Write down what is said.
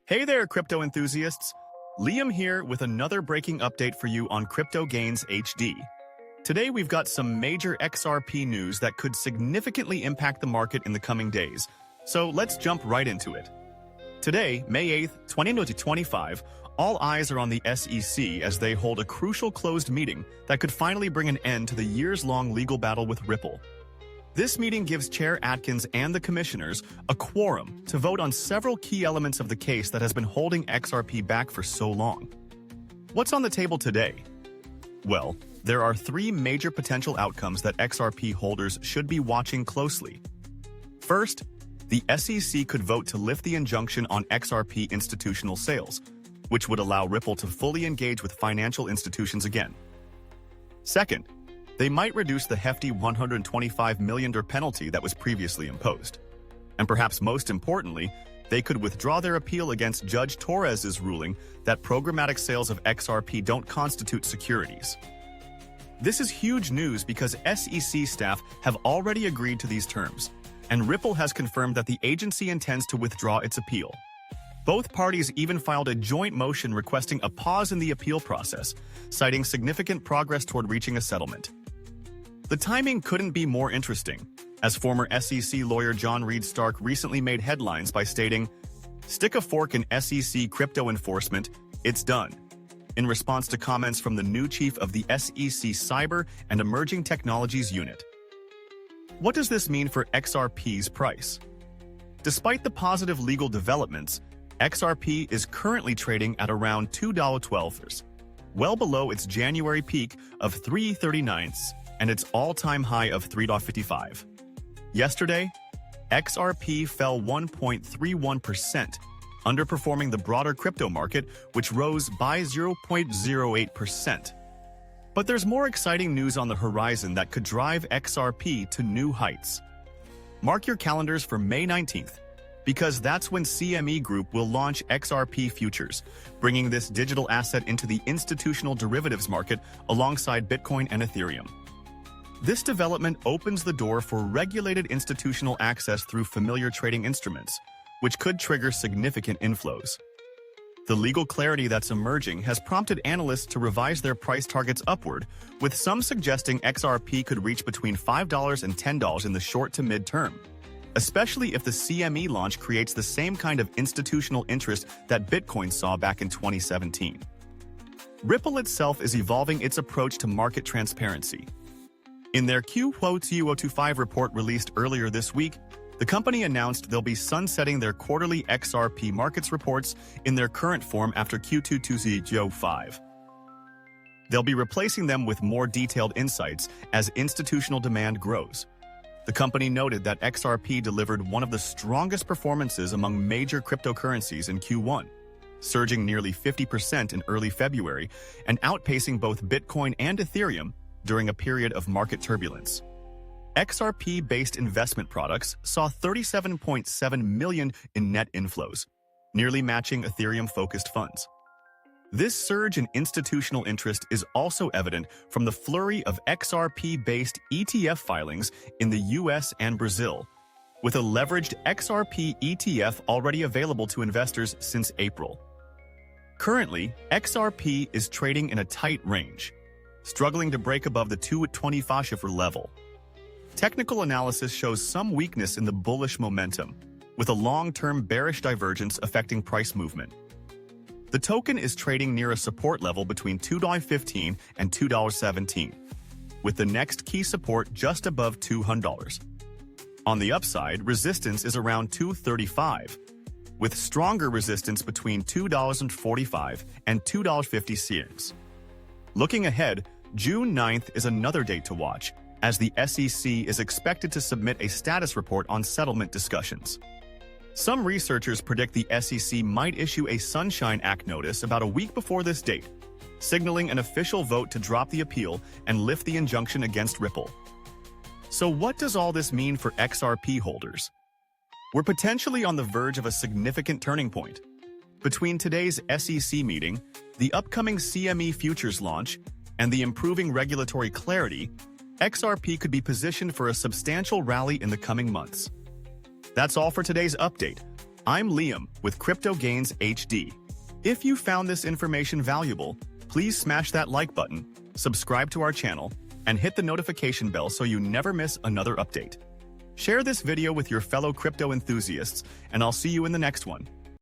Hey there, crypto enthusiasts! Liam here with another breaking update for you on Crypto Gains HD. Today we've got some major XRP news that could significantly impact the market in the coming days, so let's jump right into it. Today, May 8th, 2025, all eyes are on the SEC as they hold a crucial closed meeting that could finally bring an end to the years-long legal battle with Ripple. This meeting gives Chair Atkins and the commissioners a quorum to vote on several key elements of the case that has been holding XRP back for so long. What's on the table today? Well, there are three major potential outcomes that XRP holders should be watching closely. First, the SEC could vote to lift the injunction on XRP institutional sales, which would allow Ripple to fully engage with financial institutions again. Second, they might reduce the hefty $125 million penalty that was previously imposed. And perhaps most importantly, they could withdraw their appeal against Judge Torres's ruling that programmatic sales of XRP don't constitute securities. This is huge news because SEC staff have already agreed to these terms, and Ripple has confirmed that the agency intends to withdraw its appeal. Both parties even filed a joint motion requesting a pause in the appeal process, citing significant progress toward reaching a settlement. The timing couldn't be more interesting, as former SEC lawyer John Reed Stark recently made headlines by stating, "Stick a fork in SEC crypto enforcement, it's done," in response to comments from the new chief of the SEC Cyber and Emerging Technologies Unit. What does this mean for XRP's price? Despite the positive legal developments, XRP is currently trading at around $2.12, well below its January peak of $3.39 and its all-time high of $3.55. Yesterday, XRP fell 1.31%, underperforming the broader crypto market, which rose by 0.08%. But there's more exciting news on the horizon that could drive XRP to new heights. Mark your calendars for May 19th, because that's when CME Group will launch XRP futures, bringing this digital asset into the institutional derivatives market alongside Bitcoin and Ethereum. This development opens the door for regulated institutional access through familiar trading instruments, which could trigger significant inflows. The legal clarity that's emerging has prompted analysts to revise their price targets upward, with some suggesting XRP could reach between $5 and $10 in the short to mid-term, especially if the CME launch creates the same kind of institutional interest that Bitcoin saw back in 2017. Ripple itself is evolving its approach to market transparency. In their Q4 2025 report released earlier this week, the company announced they'll be sunsetting their quarterly XRP markets reports in their current form after Q2 2025. They'll be replacing them with more detailed insights as institutional demand grows. The company noted that XRP delivered one of the strongest performances among major cryptocurrencies in Q1, surging nearly 50% in early February and outpacing both Bitcoin and Ethereum during a period of market turbulence. XRP-based investment products saw $37.7 million in net inflows, nearly matching Ethereum-focused funds. This surge in institutional interest is also evident from the flurry of XRP-based ETF filings in the US and Brazil, with a leveraged XRP ETF already available to investors since April. Currently, XRP is trading in a tight range, struggling to break above the 225 level. Technical analysis shows some weakness in the bullish momentum, with a long-term bearish divergence affecting price movement. The token is trading near a support level between $2.15 and $2.17, with the next key support just above $200. On the upside, resistance is around $2.35, with stronger resistance between $2.45 and $2.50. Looking ahead, June 9th is another date to watch, as the SEC is expected to submit a status report on settlement discussions. Some researchers predict the SEC might issue a Sunshine Act notice about a week before this date, signaling an official vote to drop the appeal and lift the injunction against Ripple. So what does all this mean for XRP holders? We're potentially on the verge of a significant turning point. Between today's SEC meeting, the upcoming CME futures launch, and the improving regulatory clarity, XRP could be positioned for a substantial rally in the coming months. That's all for today's update. I'm Liam with Crypto Gains HD. If you found this information valuable, please smash that like button, subscribe to our channel, and hit the notification bell so you never miss another update. Share this video with your fellow crypto enthusiasts, and I'll see you in the next one.